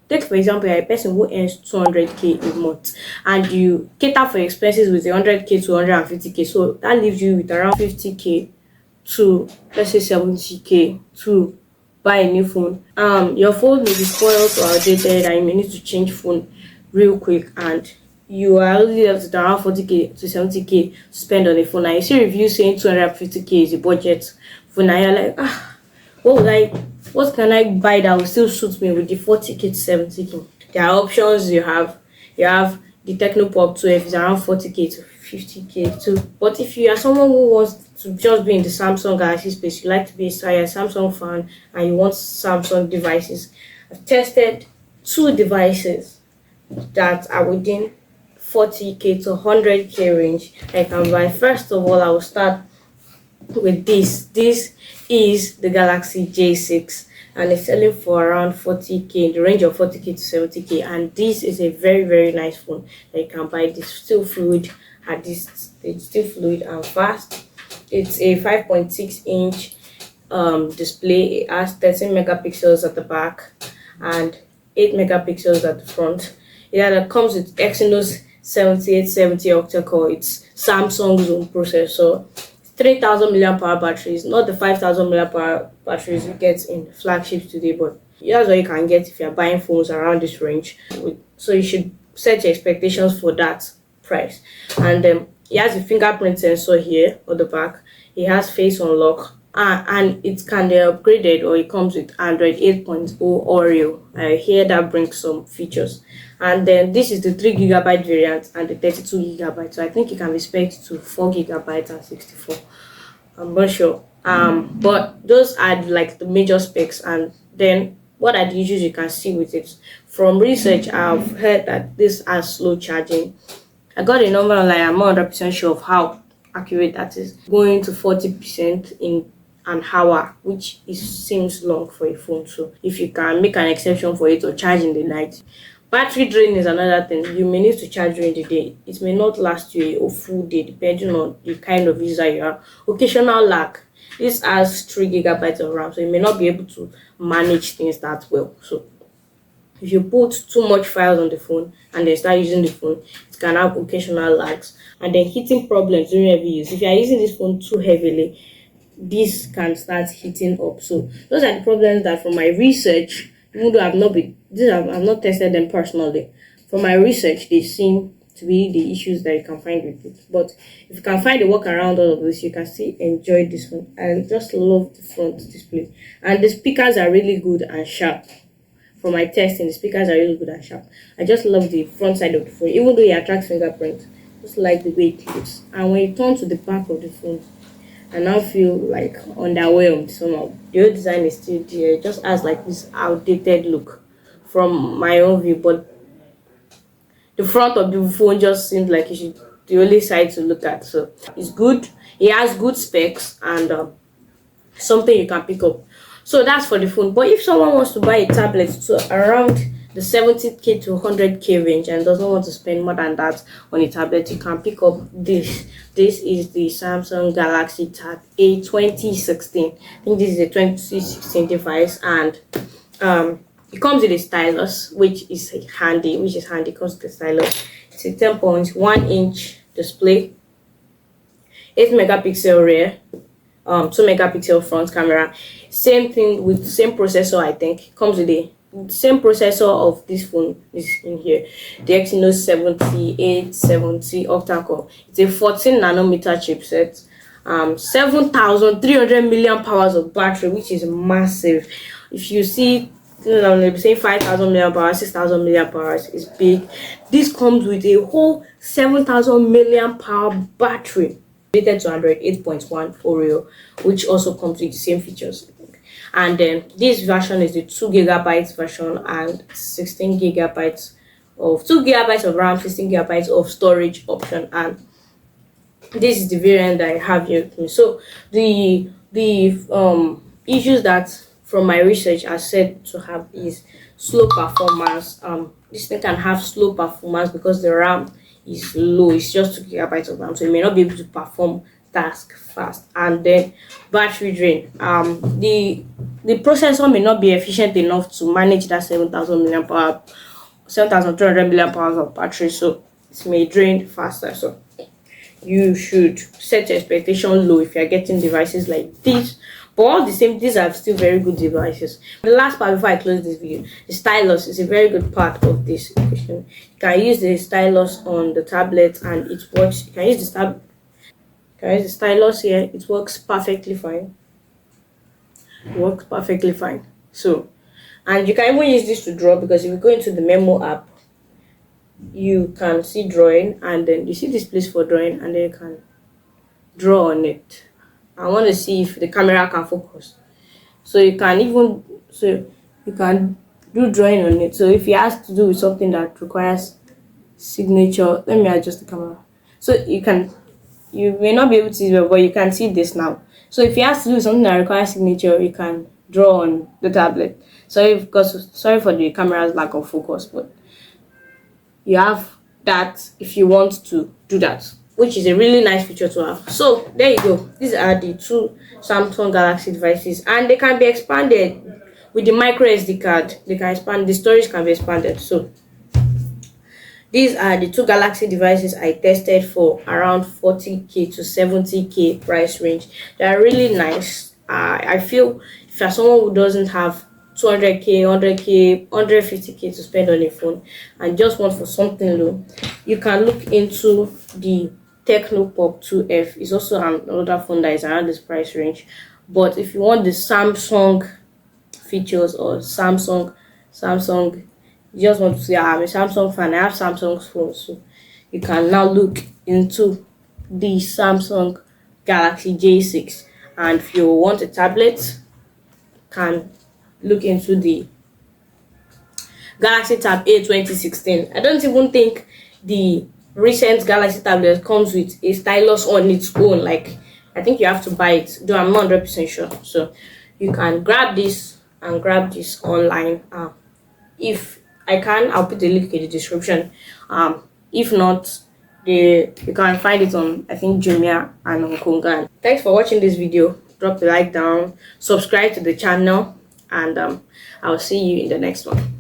Take for example, you're a person who earns 200k a month and you cater for expenses with 100k to 150k. So that leaves you with around 50k to, let's say, 70k to buy a new phone. Your phone may be spoiled or outdated and you may need to change phone real quick, and you are only left with around 40k to 70k to spend on a phone. And you see reviews saying 250k is the budget phone, and you're like, what would I, what can I buy that will still suit me with the 40k to 70k? There are options you have. You have the Technopop 12 is around 40k to 50k too. But if you are someone who wants to just be in the Samsung Galaxy space, you like to be a Samsung fan and you want Samsung devices, I've tested two devices that are within 40k to 100k range I can buy. First of all, I will start with this. This is the Galaxy J6 and it's selling for around 40k, in the range of 40k to 70k. And this is a very, very nice phone that you can buy. This still fluid at this stage, still fluid and fast. It's a 5.6-inch display. It has 13 megapixels at the back and 8 megapixels at the front. It comes with Exynos 7870 octa-core. It's Samsung's own processor. 3000 milliamp hour batteries, not the 5000 milliamp hour batteries you get in flagships today, but that's what you can get if you're buying phones around this range. So you should set your expectations for that price. And it has a fingerprint sensor here on the back. It has face unlock, and it can be upgraded, or it comes with Android 8.0 Oreo. Here that brings some features. And then this is the 3 GB variant and the 32 GB. So I think it can be spec to 4 GB and 64. I'm not sure. But those are like the major specs. And then what are the issues you can see with it? From research, I've heard that this has slow charging. I got a number online. I'm not 100% sure of how accurate that is. Going to 40% in an hour, which seems long for a phone. So if you can make an exception for it or charge in the night. Battery drain is another thing. You may need to charge during the day. It may not last you a full day depending on the kind of user you are. Occasional lag. This has 3 GB of RAM, so you may not be able to manage things that well. So if you put too much files on the phone and then start using the phone, it can have occasional lags. And then heating problems during heavy use. If you are using this phone too heavily, this can start heating up. So those are the problems that, from my research, even though I've not tested them personally, from my research, they seem to be the issues that you can find with it. But if you can find a workaround all of this, you can still enjoy this one. I just love the front display, and the speakers are really good and sharp. From my testing, the speakers are really good and sharp. I just love the front side of the phone, even though it attracts fingerprint. Just like the way it looks. And when you turn to the back of the phone, I now feel like underwhelmed somehow. The old design is still there. It just has like this outdated look from my own view, but the front of the phone just seems like it should the only side to look at. So it's good. It has good specs and something you can pick up. So that's for the phone. But if someone wants to buy a tablet to around the 70k to 100k range and doesn't want to spend more than that on a tablet, you can pick up this. This is the Samsung Galaxy Tab A 2016. I think this is a 2016 device, and it comes with a stylus, which is handy. It comes with a stylus. It's a 10.1-inch display, 8 megapixel rear, 2 megapixel front camera. Same thing with same processor. I think comes with the same processor of this phone is in here, the Exynos 7870 octa-core. It's a 14 nanometer chipset, 7,300 milliamp hours of battery, which is massive. If you see, they'll say 5,000 milliamp hours, 6,000 milliamp hours is big. This comes with a whole 7,000 milliamp hour battery related to Android 8.1 Oreo, which also comes with the same features. And then this version is the 2 GB version and 16 GB of 2 GB of RAM, 16 GB of storage option. And this is the variant that I have here with me. So the issues that from my research are said to have is slow performance. This thing can have slow performance because the RAM is low. It's just 2 GB of RAM, so you may not be able to perform task fast. And then battery drain. The processor may not be efficient enough to manage that 7,000 milliamp hour, 7,200 milliamp hours of battery, so it may drain faster. So you should set your expectation low if you're getting devices like this. But all the same, these are still very good devices. The last part before I close this video, the stylus is a very good part of this equation. You can use the stylus on the tablet and it works. You can use the stylus here, it works perfectly fine. It works perfectly fine. So, and you can even use this to draw, because if you go into the memo app, you can see drawing, and then you see this place for drawing, and then you can draw on it. I want to see if the camera can focus. So you can do drawing on it. So if you ask to do with something that requires signature, let me adjust the camera. So you may not be able to see it, but you can see this now. So if you ask to do something that requires signature, you can draw on the tablet. Sorry for the camera's lack of focus, but you have that if you want to do that, which is a really nice feature to have. So there you go. These are the two Samsung Galaxy devices, and they can be expanded with the micro SD card. They can expand, the storage can be expanded. So these are the two Galaxy devices I tested for around 40k to 70k price range. They are really nice. I feel if you're someone who doesn't have 200k, 100k, 150k to spend on a phone and just want for something low, you can look into the Tecno Pop 2F. It's also another phone that is around this price range. But if you want the Samsung features, or Samsung, you just want to say, I'm a Samsung fan, I have Samsung phones, so you can now look into the Samsung Galaxy J6. And if you want a tablet, can look into the Galaxy Tab A 2016. I don't even think the recent Galaxy tablet comes with a stylus on its own. Like, I think you have to buy it, though I'm not 100% sure. So you can grab this and grab this online. If I can, I'll put the link in the description. If not, you can find it on, I think, Jumia and on Konga. Thanks for watching this video. Drop the like down, subscribe to the channel, and I'll see you in the next one.